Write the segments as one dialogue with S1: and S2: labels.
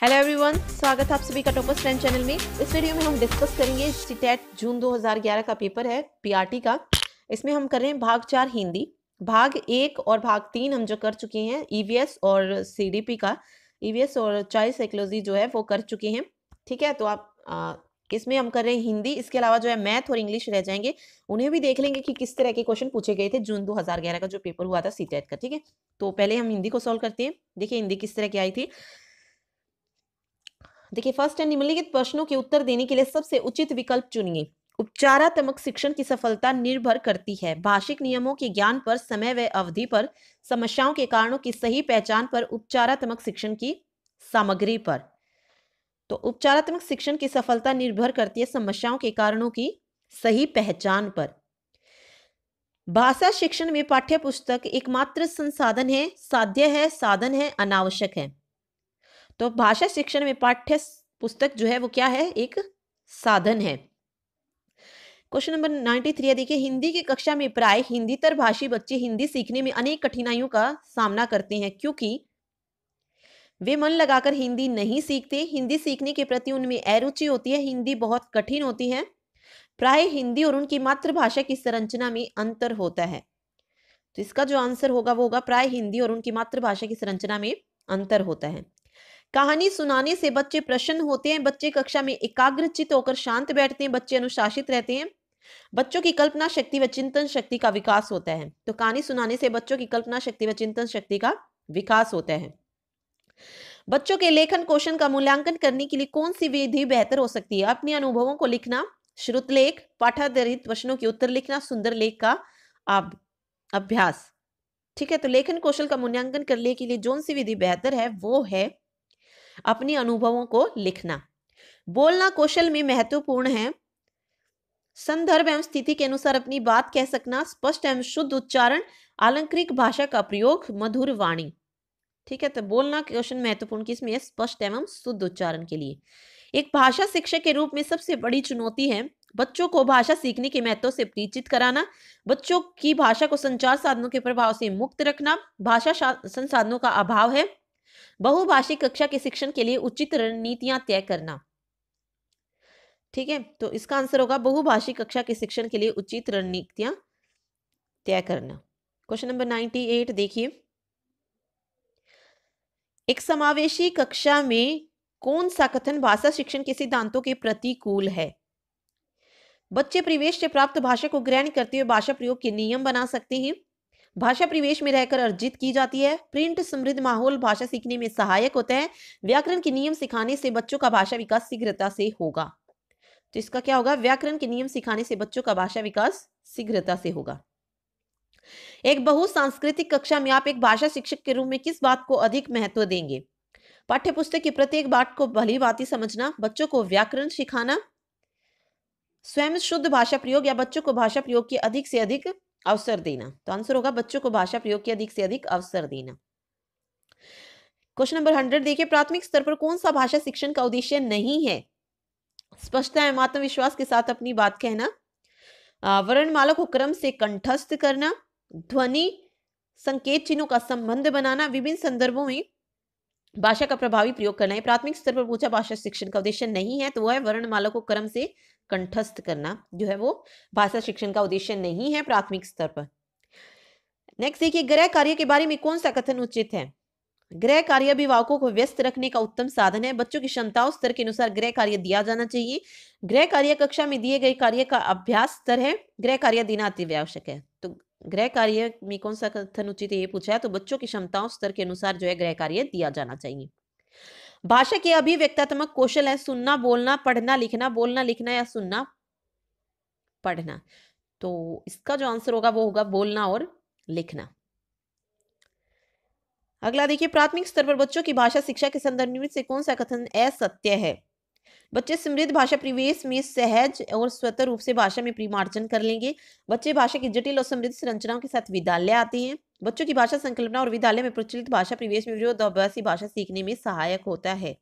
S1: Hello everyone, स्वागत है आप सभी का टॉपर्स 10 चैनल में। इस वीडियो में हम डिस्कस करेंगे सीटेट जून 2011 का पेपर है पीआरटी का। इसमें हम कर रहे हैं भाग 4 हिंदी। भाग 1 और भाग 3 हम जो कर चुके हैं ईवीएस और सीडीपी का, ईवीएस और चाइल्ड साइकोलॉजी जो है वो कर चुके हैं। ठीक है, तो आप इसमें हम कर रहे हैं हिंदी। इसके अलावा जो है मैथ और इंग्लिश रह जाएंगे, उन्हें भी देख लेंगे कि किस तरह के क्वेश्चन पूछे गए थे जून 2011 का जो पेपर हुआ था सीटेट का। ठीक है, तो पहले हम हिंदी को सॉल्व करते हैं। देखिए हिंदी किस तरह की आई थी। देखिए फर्स्ट है, निम्नलिखित प्रश्नों के उत्तर देने के लिए सबसे उचित विकल्प चुनिए। उपचारात्मक शिक्षण की सफलता निर्भर करती है भाषिक नियमों के ज्ञान पर, समय व अवधि पर, समस्याओं के कारणों की सही पहचान पर, उपचारात्मक शिक्षण की सामग्री पर। तो उपचारात्मक शिक्षण की सफलता निर्भर करती है समस्याओं के कारणों की सही पहचान पर। भाषा शिक्षण में पाठ्य पुस्तक एकमात्र संसाधन है, साध्य है, साधन है, अनावश्यक है। तो भाषा शिक्षण में पाठ्य पुस्तक जो है वो क्या है, एक साधन है। क्वेश्चन नंबर 93 है। देखिए हिंदी की कक्षा में प्राय हिंदीतर भाषी बच्चे हिंदी सीखने में अनेक कठिनाइयों का सामना करते हैं क्योंकि वे मन लगाकर हिंदी नहीं सीखते। हिंदी सीखने के प्रति उनमें अरुचि होती है। हिंदी बहुत कठिन होती है। प्राय हिंदी और उनकी मातृभाषा की संरचना में अंतर होता है। तो इसका जो आंसर होगा वो होगा प्राय हिंदी और उनकी मातृभाषा की संरचना में अंतर होता है। कहानी सुनाने से बच्चे प्रसन्न होते हैं। बच्चे कक्षा में एकाग्रचित होकर शांत बैठते हैं। बच्चे अनुशासित रहते हैं। बच्चों की कल्पना शक्ति व चिंतन शक्ति का विकास होता है। तो कहानी सुनाने से बच्चों की कल्पना शक्ति व चिंतन शक्ति का विकास होता है। बच्चों के लेखन कौशल का मूल्यांकन करने के लिए कौन सी विधि बेहतर हो सकती है? अपने अनुभवों को लिखना, श्रुतलेख, पाठाधारित प्रश्नों के उत्तर लिखना, सुंदर लेख का अभ्यास। ठीक है, तो लेखन कौशल का मूल्यांकन करने के लिए जो सी विधि बेहतर है वो है अपने अनुभवों को लिखना। बोलना कौशल में महत्वपूर्ण है। संदर्भ एवं स्थिति के अनुसार अपनी बात कह सकना, स्पष्ट एवं शुद्ध उच्चारण, अलंकृत भाषा का प्रयोग, मधुर वाणी। ठीक है, तो बोलना कौशल महत्वपूर्ण किसमें है? स्पष्ट एवं शुद्ध उच्चारण के लिए। एक भाषा शिक्षक के रूप में सबसे बड़ी चुनौती है बच्चों को भाषा सीखने के महत्व से परिचित कराना, बच्चों की भाषा को संचार साधनों के प्रभाव से मुक्त रखना। भाषा संसाधनों का अभाव है। बहुभाषिक कक्षा के शिक्षण के लिए उचित रणनीतियां तय करना। ठीक है, तो इसका आंसर होगा बहुभाषिक कक्षा के शिक्षण के लिए उचित रणनीतियां तय करना। क्वेश्चन नंबर 98 देखिए, एक समावेशी कक्षा में कौन सा कथन भाषा शिक्षण के सिद्धांतों के प्रतिकूल है? बच्चे परिवेश से प्राप्त भाषा को ग्रहण करते हुए भाषा प्रयोग के नियम बना सकते हैं। भाषा परिवेश में रहकर अर्जित की जाती है। प्रिंट समृद्ध माहौल भाषा सीखने में सहायक होता है। व्याकरण के नियम सिखाने से बच्चों का भाषा विकास शीघ्रता से होगा। तो इसका क्या होगा? व्याकरण के नियम सिखाने से बच्चों का भाषा विकास शीघ्रता से होगा। एक बहुसांस्कृतिक कक्षा में आप एक भाषा शिक्षक के रूप में किस बात को अधिक महत्व देंगे? पाठ्यपुस्तक की प्रत्येक बात को भली भांति समझना, बच्चों को व्याकरण सिखाना, स्वयं शुद्ध भाषा प्रयोग, या बच्चों को भाषा प्रयोग के अधिक से अधिक अवसर देना। तो आंसर होगा बच्चों को भाषा प्रयोग के अधिक से अधिक अवसर देना। क्वेश्चन नंबर 100 देखिए, प्राथमिक स्तर पर कौन सा भाषा शिक्षण का उद्देश्य नहीं है? स्पष्टता एवं आत्मविश्वास के साथ अपनी बात कहना, वर्णमाला को क्रम से कंठस्थ करना, ध्वनि संकेत चिन्हों का संबंध बनाना, विभिन्न संदर्भों में भाषा का प्रभावी प्रयोग करना है। प्राथमिक स्तर पर पूछा भाषा शिक्षण का उद्देश्य नहीं है तो वह है वर्णमाला को क्रम से कंठस्थ करना, जो है वो भाषा शिक्षण का उद्देश्य नहीं है प्राथमिक स्तर पर। नेक्स्ट देखिए, गृह कार्य के बारे में कौन सा कथन उचित है? गृह कार्य अभिभावकों को व्यस्त रखने का उत्तम साधन है। बच्चों की क्षमताओं स्तर के अनुसार गृह कार्य दिया जाना चाहिए। गृह कार्य कक्षा में दिए गए कार्य का अभ्यास स्तर है। गृह कार्य देना अति आवश्यक है। तो गृह कार्य में कौन सा कथन उचित है ये पूछा है, तो बच्चों की क्षमताओं स्तर के अनुसार जो है गृह कार्य दिया जाना चाहिए। भाषा के अभिव्यक्तात्मक कौशल है सुनना, बोलना, पढ़ना, लिखना, बोलना, लिखना या सुनना, पढ़ना। तो इसका जो आंसर होगा वो होगा बोलना और लिखना। अगला देखिए, प्राथमिक स्तर पर बच्चों की भाषा शिक्षा के संदर्भ में से कौन सा कथन असत्य है? बच्चे समृद्ध भाषा परिवेश में सहज और स्वतः रूप से भाषा में परिमार्जन कर लेंगे। बच्चे भाषा की जटिल और समृद्ध संरचनाओं के साथ विद्यालय आते हैं। बच्चों की भाषा संकल्पना और विद्यालय में प्रचलित भाषा परिवेश में विरोधाभासी भाषा सीखने में सहायक होता है।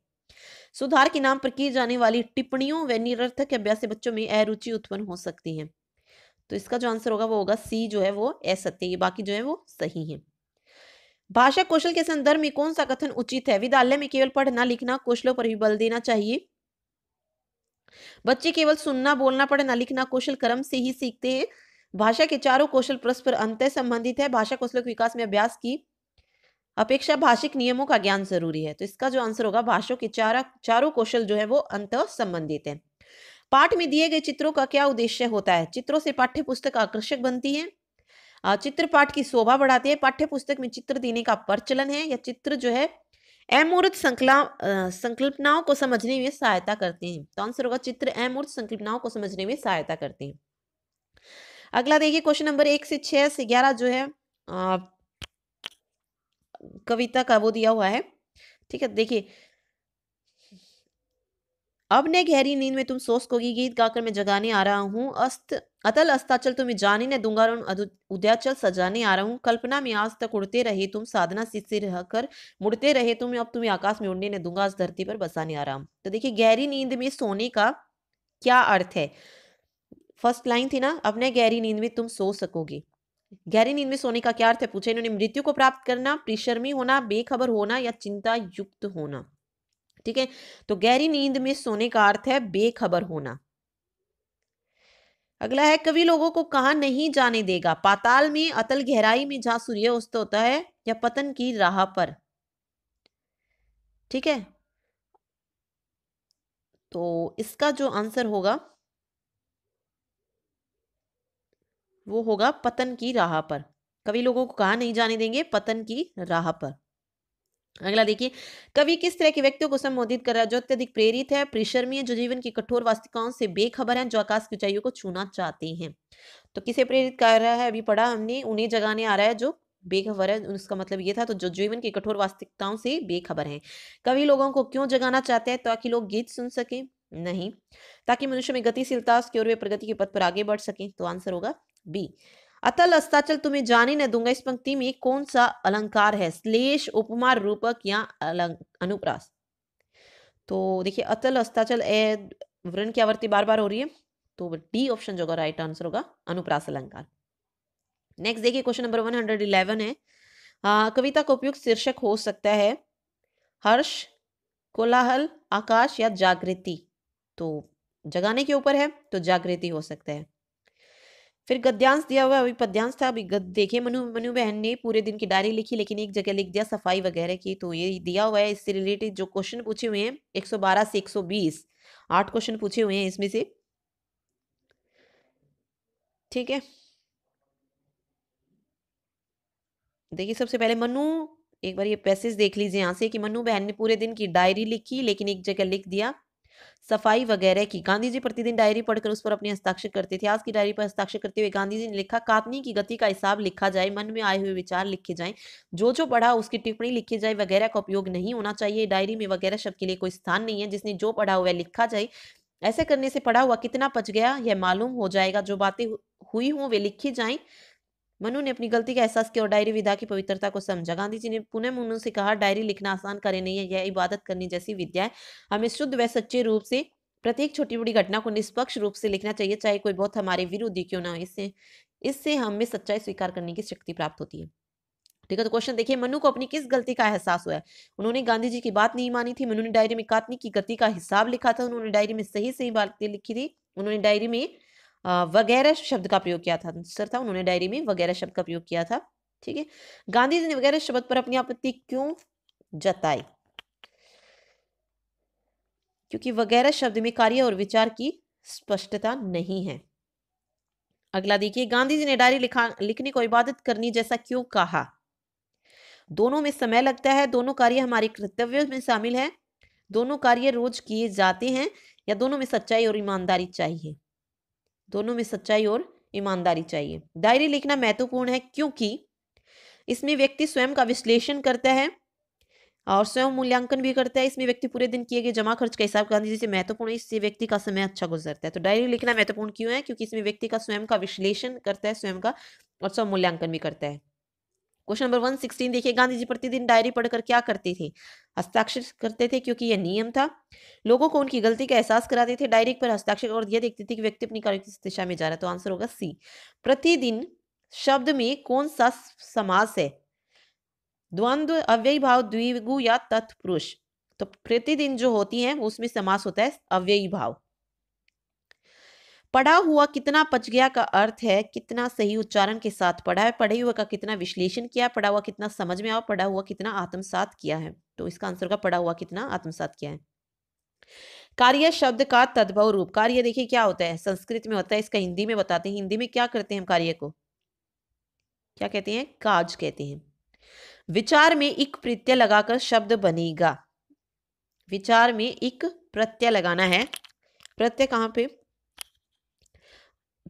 S1: सुधार के नाम पर की जाने वाली टिप्पणियों व निरर्थक अभ्यास से बच्चों में अरुचि उत्पन्न हो सकती है। तो इसका जो आंसर होगा वो होगा सी, जो है वो असत्य। ये बाकी जो है वो सही है। भाषा कौशल के संदर्भ में कौन सा कथन उचित है? विद्यालय में केवल पढ़ना लिखना कौशलों पर भी बल देना चाहिए। बच्चे केवल सुनना बोलना पढ़ना लिखना कौशल क्रम से ही सीखते हैं। भाषा के चारों कौशल परस्पर अंतः संबंधित है। भाषा कौशल के विकास में अभ्यास की अपेक्षा भाषिक नियमों का ज्ञान जरूरी है। तो इसका जो आंसर होगा, भाषा के चारों कौशल जो है वो अंतः संबंधित है। पाठ में दिए गए चित्रों का क्या उद्देश्य होता है? चित्रों से पाठ्य पुस्तक आकर्षक बनती है, चित्र पाठ की शोभा बढ़ाते हैं, पाठ्य पुस्तक में चित्र देने का प्रचलन है, या चित्र जो है अमूर्त संकल्पनाओं को समझने में सहायता करते हैं। तो आंसर होगा चित्र अमूर्त संकल्पनाओं को समझने में सहायता करते हैं। अगला देखिए, क्वेश्चन नंबर 1 से 6 से 11 जो है कविता का वो दिया हुआ है। ठीक है, देखिए, अब ने गहरी नींद में तुम सो सकोगी, गीत गाकर मैं जगाने आ रहा हूँ, अतल अस्ताचल तुम्हें जाने न दूंगा, उद्याचल सजाने आ रहा हूँ, कल्पना में आज तक उड़ते रहे तुम, साधना से रहकर मुड़ते रहे तुम, अब तुम्हें आकाश में उड़ने न दूंगा, आज धरती पर बसाने आ रहा हूँ। तो देखिए, गहरी नींद में सोने का क्या अर्थ है? फर्स्ट लाइन थी ना, अपने गहरी नींद में तुम सो सकोगे। गहरी नींद में सोने का क्या अर्थ है पूछे इन्होंने? मृत्यु को प्राप्त करना, प्रिशर्मी होना, बेखबर होना, या चिंता युक्त होना। ठीक है, तो गहरी नींद में सोने का अर्थ है बेखबर होना। अगला है, कवि लोगों को कहां नहीं जाने देगा? पाताल में, अतल गहराई में जहां सूर्यास्त होता है, या पतन की राह पर। ठीक है, तो इसका जो आंसर होगा वो होगा पतन की राह पर। कवि लोगों को कहां नहीं जाने देंगे? पतन की राह पर। अगला देखिए, कवि किस तरह के व्यक्तियों को संबोधित कर रहा है? जो अत्यधिक प्रेरित है, परिश्रमी है, जो जीवन की कठोर वास्तविकताओं से बेखबर है, जो आकाश की ऊंचाइयों को छूना चाहते हैं। तो किसे प्रेरित कर रहा है? अभी पढ़ा हमने, उन्हें जगाने आ रहा है जो बेखबर है, उसका मतलब ये था। तो जो जीवन की कठोर वास्तविकताओं से बेखबर है। कवि लोगों को क्यों जगाना चाहते हैं? ताकि लोग गीत सुन सके? नहीं, ताकि मनुष्य में गतिशीलता उसकी, और वे प्रगति के पथ पर आगे बढ़ सके। तो आंसर होगा बी। अतल अस्ताचल तुम्हें जाने न दूंगा, इस पंक्ति में कौन सा अलंकार है? श्लेष, उपमा, रूपक, या अनुप्रास? तो देखिए, अतल अस्ताचल वर्ण की आवृत्ति बार बार हो रही है, तो डी ऑप्शन जो होगा राइट आंसर होगा, अनुप्रास अलंकार। नेक्स्ट देखिए, क्वेश्चन नंबर 111 है, कविता का उपयुक्त शीर्षक हो सकता है हर्ष, कोलाहल, आकाश, या जागृति। तो जगाने के ऊपर है, तो जागृति हो सकता है। फिर गद्यांश दिया हुआ है, अभी पद्यांश था। अभी गद्य देखिए, मनु बहन ने पूरे दिन की डायरी लिखी, लेकिन एक जगह लिख दिया सफाई वगैरह की। तो ये दिया हुआ है, इससे रिलेटेड जो क्वेश्चन पूछे हुए हैं 112 से 120, 8 क्वेश्चन पूछे हुए हैं इसमें से। ठीक है, देखिए, सबसे पहले मनु, एक बार ये पैसेज देख लीजिए यहाँ से, कि मनु बहन ने पूरे दिन की डायरी लिखी, लेकिन एक जगह लिख दिया सफाई वगैरह की। गांधी जी प्रतिदिन डायरी पढ़कर उस पर अपने हस्ताक्षर करते थे। आज की डायरी पर हस्ताक्षर करते हुए गांधी जी ने लिखा, काटने की गति का हिसाब लिखा जाए, मन में आए हुए विचार लिखे जाएं, जो जो पढ़ा उसकी टिप्पणी लिखी जाए, वगैरह का उपयोग नहीं होना चाहिए। डायरी में वगैरह शब्द के लिए कोई स्थान नहीं है। जिसने जो पढ़ा हुआ है लिखा जाए। ऐसे करने से पढ़ा हुआ कितना पच गया यह मालूम हो जाएगा। जो बातें हुई हों वे लिखी जाएं। मनु ने अपनी गलती का एहसास किया और डायरी विधा की पवित्रता को समझा। गांधी जी ने पुनः मनु से कहा, डायरी लिखना आसान कार्य नहीं है, यह इबादत करने जैसी विद्या है। हमें शुद्ध व सच्चे रूप से प्रत्येक छोटी बड़ी घटना को निष्पक्ष रूप से लिखना चाहिए, चाहे कोई बहुत हमारे विरुद्ध ही क्यों ना हो। इससे इससे हमें सच्चाई स्वीकार करने की शक्ति प्राप्त होती है। ठीक है, तो क्वेश्चन देखिए, मनु को अपनी किस गलती का एहसास हुआ है? उन्होंने गांधी जी की बात नहीं मानी थी। मनु ने डायरी में काटने की गति का हिसाब लिखा था। उन्होंने डायरी में सही सही बातें लिखी थी। उन्होंने डायरी में वगैरह शब्द का प्रयोग किया था। आंसर था, उन्होंने डायरी में वगैरह शब्द का प्रयोग किया था। ठीक है, गांधी जी ने वगैरह शब्द पर अपनी आपत्ति क्यों जताई? क्योंकि वगैरह शब्द में कार्य और विचार की स्पष्टता नहीं है। अगला देखिए, गांधी जी ने डायरी लिखने को इबादत करनी जैसा क्यों कहा? दोनों में समय लगता है, दोनों कार्य हमारे कर्तव्य में शामिल है, दोनों कार्य रोज किए जाते हैं, या दोनों में सच्चाई और ईमानदारी चाहिए? दोनों में सच्चाई और ईमानदारी चाहिए। डायरी लिखना महत्वपूर्ण है क्योंकि इसमें व्यक्ति स्वयं का विश्लेषण करता है और स्वयं मूल्यांकन भी करता है। इसमें व्यक्ति पूरे दिन किए गए जमा खर्च का हिसाब गांधी जी से महत्वपूर्ण है, इससे व्यक्ति का समय अच्छा गुजरता है। तो डायरी लिखना महत्वपूर्ण क्यों है? क्योंकि इसमें व्यक्ति का स्वयं का विश्लेषण करता है, स्वयं का, और स्वयं मूल्यांकन भी करता है। क्वेश्चन नंबर 116 देखिए, गांधी जी प्रतिदिन डायरी पढ़कर क्या करते थे? हस्ताक्षर करते थे, क्योंकि यह नियम था। लोगों को उनकी गलती का एहसास कराते थे। डायरी पर हस्ताक्षर और यह देखते थे कि व्यक्ति अपनी कार्य किस दिशा में जा रहा है। तो आंसर होगा सी। प्रतिदिन शब्द में कौन सा समास है? द्वंद्व, अव्ययी भाव, द्विगु या तत्पुरुष। तो प्रतिदिन जो होती है उसमें समास होता है अव्ययी भाव। पढ़ा हुआ कितना पच गया का अर्थ है कितना सही उच्चारण के साथ पढ़ा है, पढ़े हुए का कितना विश्लेषण किया, पढ़ा हुआ कितना समझ में आया, पढ़ा हुआ कितना आत्मसात किया है। तो इसका आंसर का पढ़ा हुआ कितना आत्मसात किया है। कार्य शब्द का तद्भव रूप। कार्य देखिए क्या होता है, संस्कृत में होता है, इसका हिंदी में बताते हैं। हिंदी में क्या करते हैं हम कार्य को, क्या कहते हैं, काज कहते हैं। विचार में इक प्रत्यय लगाकर शब्द बनेगा। विचार में इक प्रत्यय लगाना है। प्रत्यय कहां पे,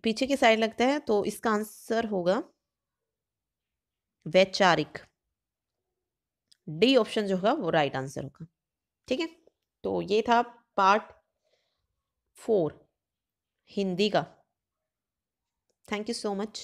S1: पीछे की साइड लगता है, तो इसका आंसर होगा वैचारिक। डी ऑप्शन जो होगा वो राइट आंसर होगा। ठीक है, तो ये था पार्ट 4 हिंदी का। Thank you so much.